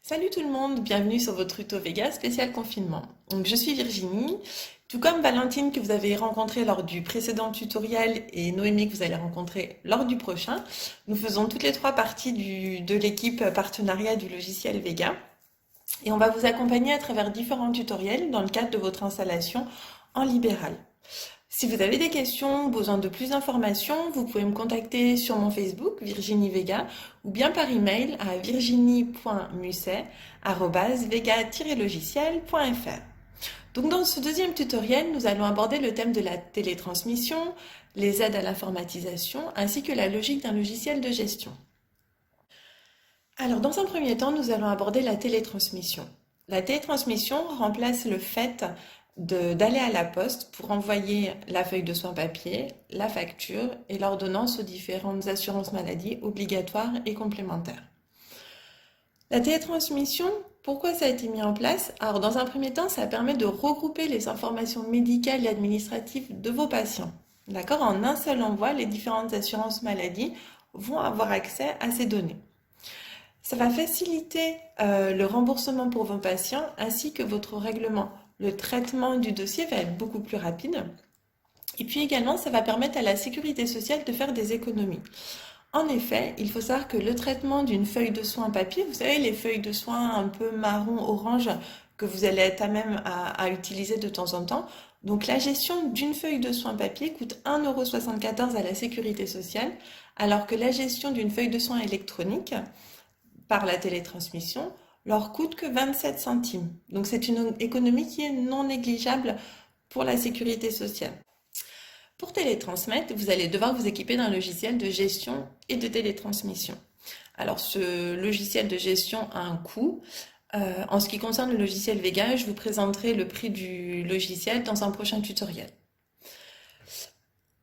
Salut tout le monde, bienvenue sur votre tuto Vega spécial confinement. Donc, je suis Virginie, tout comme Valentine que vous avez rencontré lors du précédent tutoriel et Noémie que vous allez rencontrer lors du prochain. Nous faisons toutes les trois partie de l'équipe partenariat du logiciel Vega et on va vous accompagner à travers différents tutoriels dans le cadre de votre installation en libéral. Si vous avez des questions ou besoin de plus d'informations, vous pouvez me contacter sur mon Facebook, Virginie Vega, ou bien par email à virginie.musset@vega-logiciel.fr. Donc dans ce deuxième tutoriel, nous allons aborder le thème de la télétransmission, les aides à l'informatisation, ainsi que la logique d'un logiciel de gestion. Alors dans un premier temps, nous allons aborder la télétransmission. La télétransmission remplace le fait d'aller à la poste pour envoyer la feuille de soins papier, la facture et l'ordonnance aux différentes assurances maladie obligatoires et complémentaires. La télétransmission, pourquoi ça a été mis en place? Alors dans un premier temps, ça permet de regrouper les informations médicales et administratives de vos patients. D'accord? En un seul envoi, les différentes assurances maladie vont avoir accès à ces données. Ça va faciliter le remboursement pour vos patients ainsi que votre règlement. Le traitement du dossier va être beaucoup plus rapide. Et puis également, ça va permettre à la sécurité sociale de faire des économies. En effet, il faut savoir que le traitement d'une feuille de soins papier, vous savez, les feuilles de soins un peu marron-orange que vous allez être à même à utiliser de temps en temps. Donc la gestion d'une feuille de soins papier coûte 1,74 € à la sécurité sociale, alors que la gestion d'une feuille de soins électronique par la télétransmission leur coûte que 27 centimes. Donc c'est une économie qui est non négligeable pour la sécurité sociale. Pour télétransmettre, vous allez devoir vous équiper d'un logiciel de gestion et de télétransmission. Alors ce logiciel de gestion a un coût. En ce qui concerne le logiciel Vega, je vous présenterai le prix du logiciel dans un prochain tutoriel.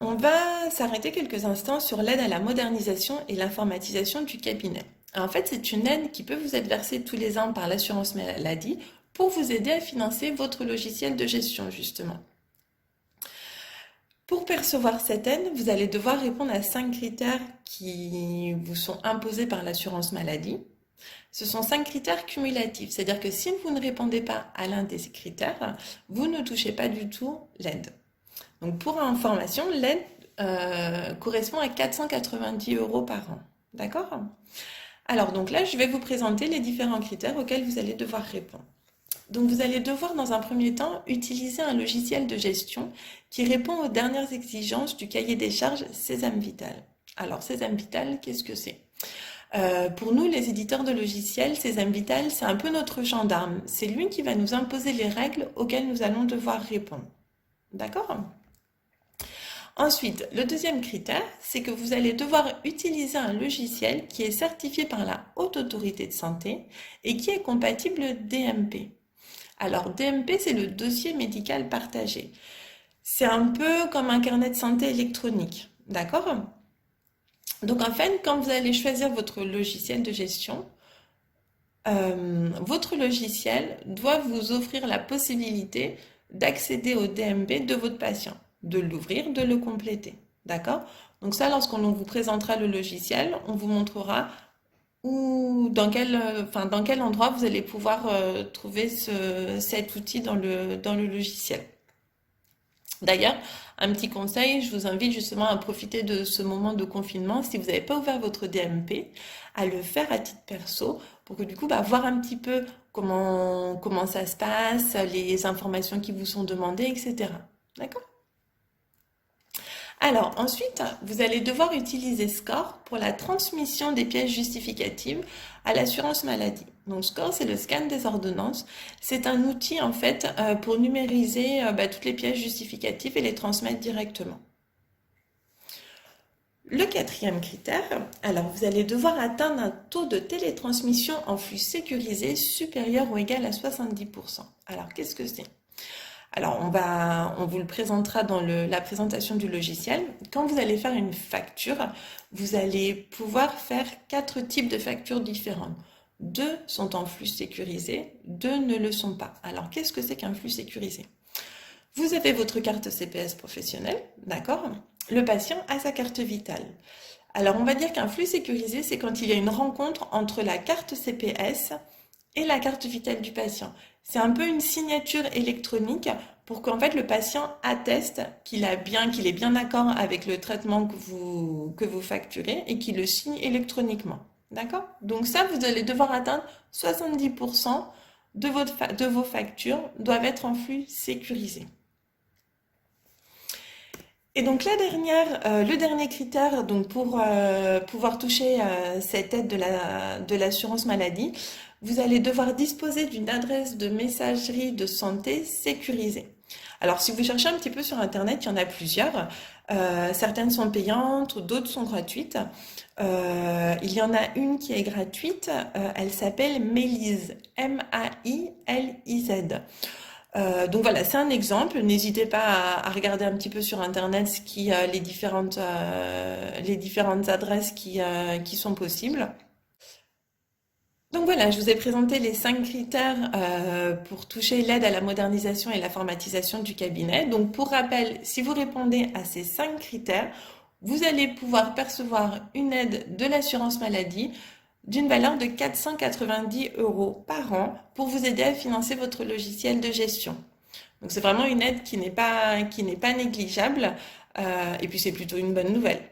On va s'arrêter quelques instants sur l'aide à la modernisation et l'informatisation du cabinet. En fait, c'est une aide qui peut vous être versée tous les ans par l'assurance maladie pour vous aider à financer votre logiciel de gestion, justement. Pour percevoir cette aide, vous allez devoir répondre à 5 critères qui vous sont imposés par l'assurance maladie. Ce sont 5 critères cumulatifs, c'est-à-dire que si vous ne répondez pas à l'un de ces critères, vous ne touchez pas du tout l'aide. Donc pour information, l'aide correspond à 490 € par an. D'accord? Alors donc là, je vais vous présenter les différents critères auxquels vous allez devoir répondre. Donc vous allez devoir dans un premier temps utiliser un logiciel de gestion qui répond aux dernières exigences du cahier des charges Sésame Vital. Alors Sésame Vital, qu'est-ce que c'est? Pour nous, les éditeurs de logiciels, Sésame Vital, c'est un peu notre gendarme. C'est lui qui va nous imposer les règles auxquelles nous allons devoir répondre. D'accord? Ensuite, le deuxième critère, c'est que vous allez devoir utiliser un logiciel qui est certifié par la Haute Autorité de Santé et qui est compatible DMP. Alors, DMP, c'est le dossier médical partagé. C'est un peu comme un carnet de santé électronique, d'accord? Donc, en fait, quand vous allez choisir votre logiciel de gestion, votre logiciel doit vous offrir la possibilité d'accéder au DMP de votre patient, de l'ouvrir, de le compléter. D'accord? Donc ça, lorsqu'on vous présentera le logiciel, on vous montrera dans quel endroit vous allez pouvoir trouver cet outil dans le logiciel. D'ailleurs, un petit conseil, je vous invite justement à profiter de ce moment de confinement, si vous n'avez pas ouvert votre DMP, à le faire à titre perso, pour que du coup, voir un petit peu comment ça se passe, les informations qui vous sont demandées, etc. D'accord? Alors ensuite, vous allez devoir utiliser SCORE pour la transmission des pièces justificatives à l'assurance maladie. Donc SCORE, c'est le scan des ordonnances. C'est un outil en fait pour numériser toutes les pièces justificatives et les transmettre directement. Le quatrième critère, alors vous allez devoir atteindre un taux de télétransmission en flux sécurisé supérieur ou égal à 70%. Alors qu'est-ce que c'est? Alors, on vous le présentera dans la présentation du logiciel. Quand vous allez faire une facture, vous allez pouvoir faire 4 types de factures différentes. 2 sont en flux sécurisé, 2 ne le sont pas. Alors, qu'est-ce que c'est qu'un flux sécurisé? Vous avez votre carte CPS professionnelle, d'accord? Le patient a sa carte vitale. Alors, on va dire qu'un flux sécurisé, c'est quand il y a une rencontre entre la carte CPS et la carte vitale du patient. C'est un peu une signature électronique pour qu'en fait le patient atteste qu'il est bien d'accord avec le traitement que vous facturez et qu'il le signe électroniquement. D'accord? Donc ça, vous allez devoir atteindre 70% de vos factures doivent être en flux sécurisé. Et donc le dernier critère donc pour pouvoir toucher cette aide de l'assurance maladie, vous allez devoir disposer d'une adresse de messagerie de santé sécurisée. Alors si vous cherchez un petit peu sur Internet, il y en a plusieurs. Certaines sont payantes, d'autres sont gratuites. Il y en a une qui est gratuite, elle s'appelle Mailiz, M-A-I-L-I-Z. Donc voilà, c'est un exemple. N'hésitez pas à regarder un petit peu sur Internet les différentes adresses qui sont possibles. Donc voilà, je vous ai présenté les 5 critères pour toucher l'aide à la modernisation et l'informatisation du cabinet. Donc pour rappel, si vous répondez à ces 5 critères, vous allez pouvoir percevoir une aide de l'assurance maladie d'une valeur de 490 € par an pour vous aider à financer votre logiciel de gestion. Donc c'est vraiment une aide qui n'est pas négligeable et puis c'est plutôt une bonne nouvelle.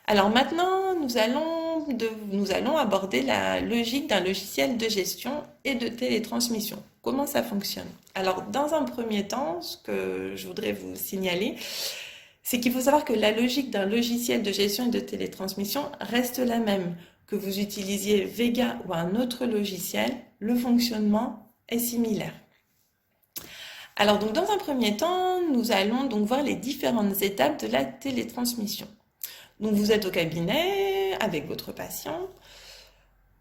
Alors maintenant, nous allons aborder la logique d'un logiciel de gestion et de télétransmission. Comment ça fonctionne? Alors dans un premier temps, ce que je voudrais vous signaler, c'est qu'il faut savoir que la logique d'un logiciel de gestion et de télétransmission reste la même. Que vous utilisiez Vega ou un autre logiciel, le fonctionnement est similaire. Alors donc dans un premier temps, nous allons donc voir les différentes étapes de la télétransmission. Donc vous êtes au cabinet avec votre patient.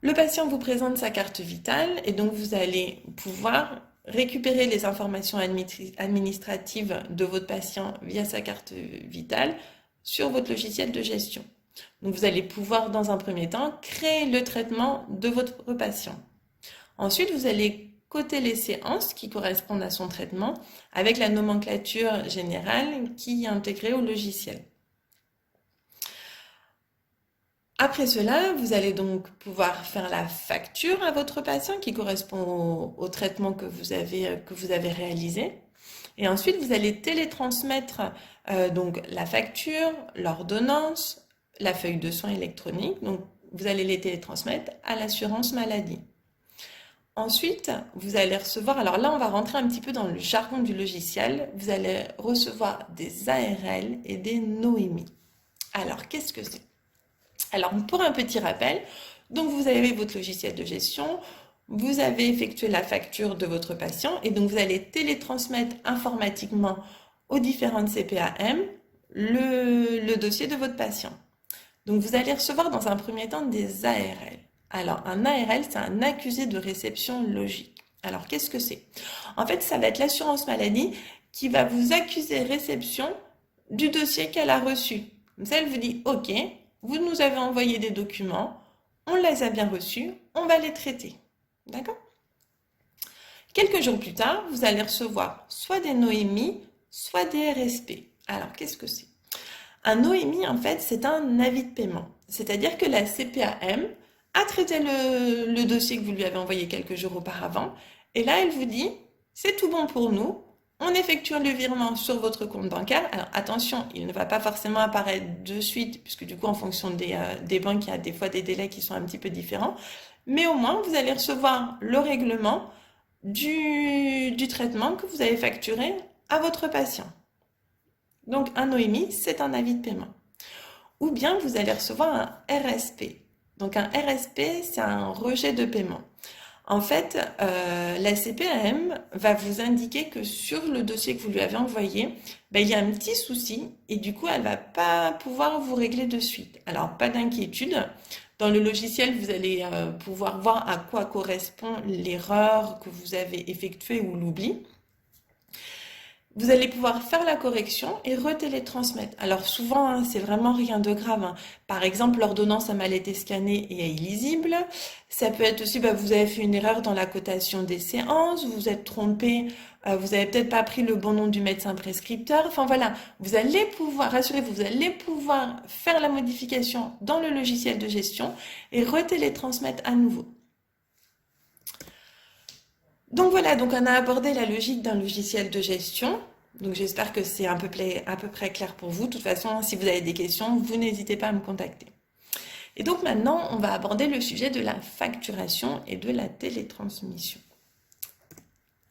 Le patient vous présente sa carte vitale et donc vous allez pouvoir récupérer les informations administratives de votre patient via sa carte vitale sur votre logiciel de gestion. Donc vous allez pouvoir dans un premier temps créer le traitement de votre patient. Ensuite, vous allez coter les séances qui correspondent à son traitement avec la nomenclature générale qui est intégrée au logiciel. Après cela, vous allez donc pouvoir faire la facture à votre patient qui correspond au traitement que vous avez réalisé. Et ensuite, vous allez télétransmettre donc la facture, l'ordonnance, la feuille de soins électronique. Donc, vous allez les télétransmettre à l'assurance maladie. Ensuite, vous allez recevoir, alors là, on va rentrer un petit peu dans le jargon du logiciel. Vous allez recevoir des ARL et des Noémie. Alors, qu'est-ce que c'est? Alors, pour un petit rappel, donc vous avez votre logiciel de gestion, vous avez effectué la facture de votre patient et donc vous allez télétransmettre informatiquement aux différentes CPAM le dossier de votre patient. Donc vous allez recevoir dans un premier temps des ARL. Alors, un ARL, c'est un accusé de réception logique. Alors, qu'est-ce que c'est? En fait, ça va être l'assurance maladie qui va vous accuser réception du dossier qu'elle a reçu. Comme ça, elle vous dit, OK, vous nous avez envoyé des documents, on les a bien reçus, on va les traiter. D'accord? Quelques jours plus tard, vous allez recevoir soit des Noémie, soit des RSP. Alors, qu'est-ce que c'est? Un Noémie, en fait, c'est un avis de paiement. C'est-à-dire que la CPAM a traité le dossier que vous lui avez envoyé quelques jours auparavant. Et là, elle vous dit, c'est tout bon pour nous. On effectue le virement sur votre compte bancaire. Alors attention, il ne va pas forcément apparaître de suite, puisque du coup, en fonction des banques, il y a des fois des délais qui sont un petit peu différents. Mais au moins, vous allez recevoir le règlement du traitement que vous avez facturé à votre patient. Donc, un Noémie, c'est un avis de paiement. Ou bien, vous allez recevoir un RSP. Donc, un RSP, c'est un rejet de paiement. En fait, la CPAM va vous indiquer que sur le dossier que vous lui avez envoyé, il y a un petit souci et du coup, elle ne va pas pouvoir vous régler de suite. Alors, pas d'inquiétude. Dans le logiciel, vous allez pouvoir voir à quoi correspond l'erreur que vous avez effectuée ou l'oubli. Vous allez pouvoir faire la correction et retélétransmettre. Alors souvent, hein, c'est vraiment rien de grave, hein. Par exemple, l'ordonnance a mal été scannée et est illisible. Ça peut être aussi, vous avez fait une erreur dans la cotation des séances, vous vous êtes trompé, vous avez peut-être pas pris le bon nom du médecin prescripteur. Enfin voilà, vous allez pouvoir, rassurez-vous, vous allez pouvoir faire la modification dans le logiciel de gestion et retélétransmettre à nouveau. Donc voilà, donc on a abordé la logique d'un logiciel de gestion. Donc j'espère que c'est à peu près clair pour vous. De toute façon, si vous avez des questions, vous n'hésitez pas à me contacter. Et donc maintenant, on va aborder le sujet de la facturation et de la télétransmission.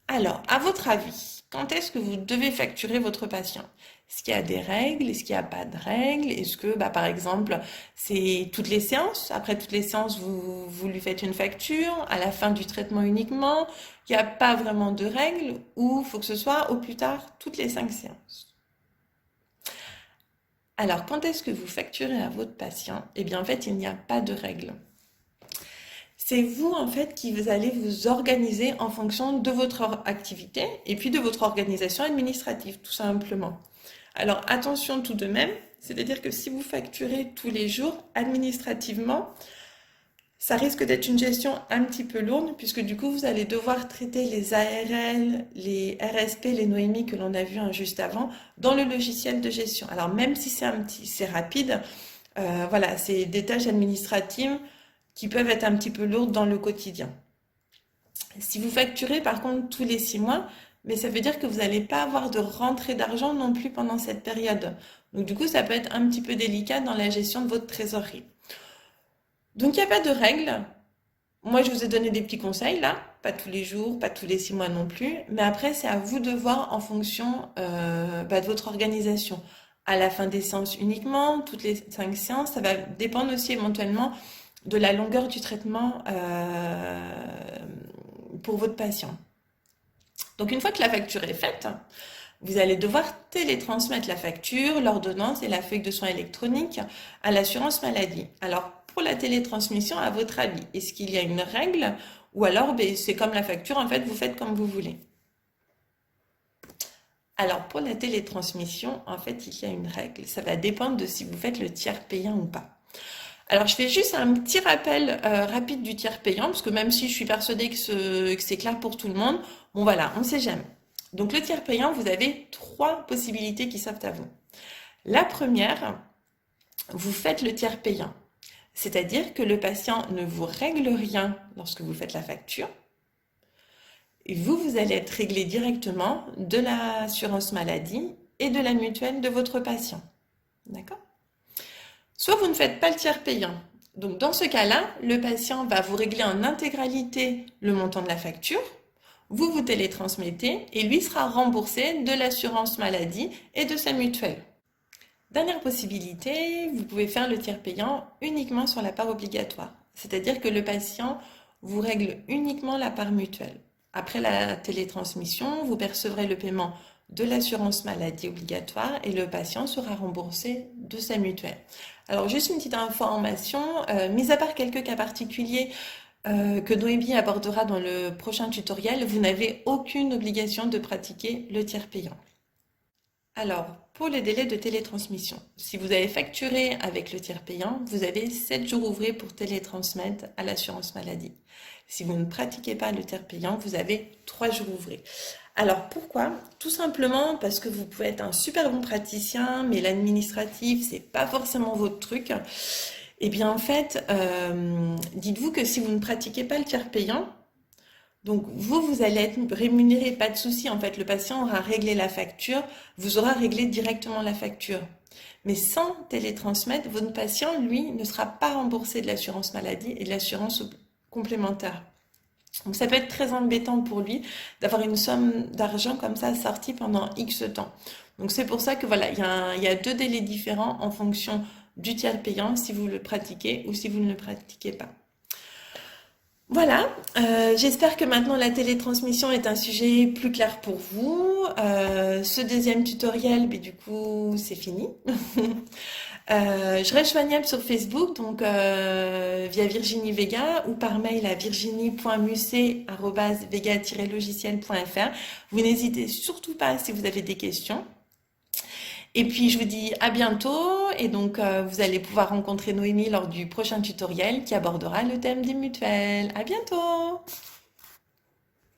Alors, à votre avis, quand est-ce que vous devez facturer votre patient? Est-ce qu'il y a des règles? Est-ce qu'il n'y a pas de règles? Est-ce que, par exemple, c'est toutes les séances? Après toutes les séances, vous lui faites une facture, à la fin du traitement uniquement? Il n'y a pas vraiment de règles ou il faut que ce soit au plus tard toutes les 5 séances? Alors, quand est-ce que vous facturez à votre patient? Eh bien, en fait, il n'y a pas de règles. C'est vous, en fait, qui vous allez vous organiser en fonction de votre activité et puis de votre organisation administrative, tout simplement. Alors, attention tout de même, c'est-à-dire que si vous facturez tous les jours, administrativement, ça risque d'être une gestion un petit peu lourde, puisque du coup, vous allez devoir traiter les ARL, les RSP, les Noémie que l'on a vu juste avant, dans le logiciel de gestion. Alors, même si c'est rapide, voilà, c'est des tâches administratives qui peuvent être un petit peu lourdes dans le quotidien. Si vous facturez par contre tous les 6 mois, mais ça veut dire que vous n'allez pas avoir de rentrée d'argent non plus pendant cette période. Donc du coup, ça peut être un petit peu délicat dans la gestion de votre trésorerie. Donc il n'y a pas de règles. Moi, je vous ai donné des petits conseils là, pas tous les jours, pas tous les 6 mois non plus, mais après, c'est à vous de voir en fonction de votre organisation. À la fin des séances uniquement, toutes les 5 séances, ça va dépendre aussi éventuellement de la longueur du traitement pour votre patient. Donc une fois que la facture est faite, vous allez devoir télétransmettre la facture, l'ordonnance et la feuille de soins électronique à l'assurance maladie. Alors pour la télétransmission, à votre avis, est-ce qu'il y a une règle ou alors c'est comme la facture, en fait, vous faites comme vous voulez? Alors pour la télétransmission, en fait, il y a une règle. Ça va dépendre de si vous faites le tiers payant ou pas. Alors, je fais juste un petit rappel rapide du tiers payant, parce que même si je suis persuadée que c'est clair pour tout le monde, bon voilà, on ne sait jamais. Donc, le tiers payant, vous avez 3 possibilités qui s'offrent à vous. La première, vous faites le tiers payant, c'est-à-dire que le patient ne vous règle rien lorsque vous faites la facture, et vous allez être réglé directement de l'assurance maladie et de la mutuelle de votre patient. D'accord? Soit vous ne faites pas le tiers payant. Donc dans ce cas-là, le patient va vous régler en intégralité le montant de la facture, vous télétransmettez et lui sera remboursé de l'assurance maladie et de sa mutuelle. Dernière possibilité, vous pouvez faire le tiers payant uniquement sur la part obligatoire. C'est-à-dire que le patient vous règle uniquement la part mutuelle. Après la télétransmission, vous percevrez le paiement de l'assurance maladie obligatoire et le patient sera remboursé de sa mutuelle. Alors juste une petite information, mis à part quelques cas particuliers que Noémie abordera dans le prochain tutoriel, vous n'avez aucune obligation de pratiquer le tiers payant. Alors, pour les délais de télétransmission, si vous avez facturé avec le tiers payant, vous avez 7 jours ouvrés pour télétransmettre à l'assurance maladie. Si vous ne pratiquez pas le tiers payant, vous avez 3 jours ouvrés. Alors pourquoi? Tout simplement parce que vous pouvez être un super bon praticien, mais l'administratif, c'est pas forcément votre truc. Eh bien en fait, dites-vous que si vous ne pratiquez pas le tiers payant, donc vous allez être rémunéré, pas de souci. En fait, le patient aura réglé la facture, vous aura réglé directement la facture. Mais sans télétransmettre, votre patient, lui, ne sera pas remboursé de l'assurance maladie et de l'assurance complémentaire. Donc ça peut être très embêtant pour lui d'avoir une somme d'argent comme ça sortie pendant X temps. Donc c'est pour ça que voilà, il y a 2 délais différents en fonction du tiers payant si vous le pratiquez ou si vous ne le pratiquez pas. Voilà, j'espère que maintenant la télétransmission est un sujet plus clair pour vous. Ce deuxième tutoriel, mais du coup, c'est fini. Je reste joignable sur Facebook, donc via Virginie Vega ou par mail à virginie.musset@vega-logiciel.fr. Vous n'hésitez surtout pas si vous avez des questions. Et puis je vous dis à bientôt et donc vous allez pouvoir rencontrer Noémie lors du prochain tutoriel qui abordera le thème des mutuelles. À bientôt!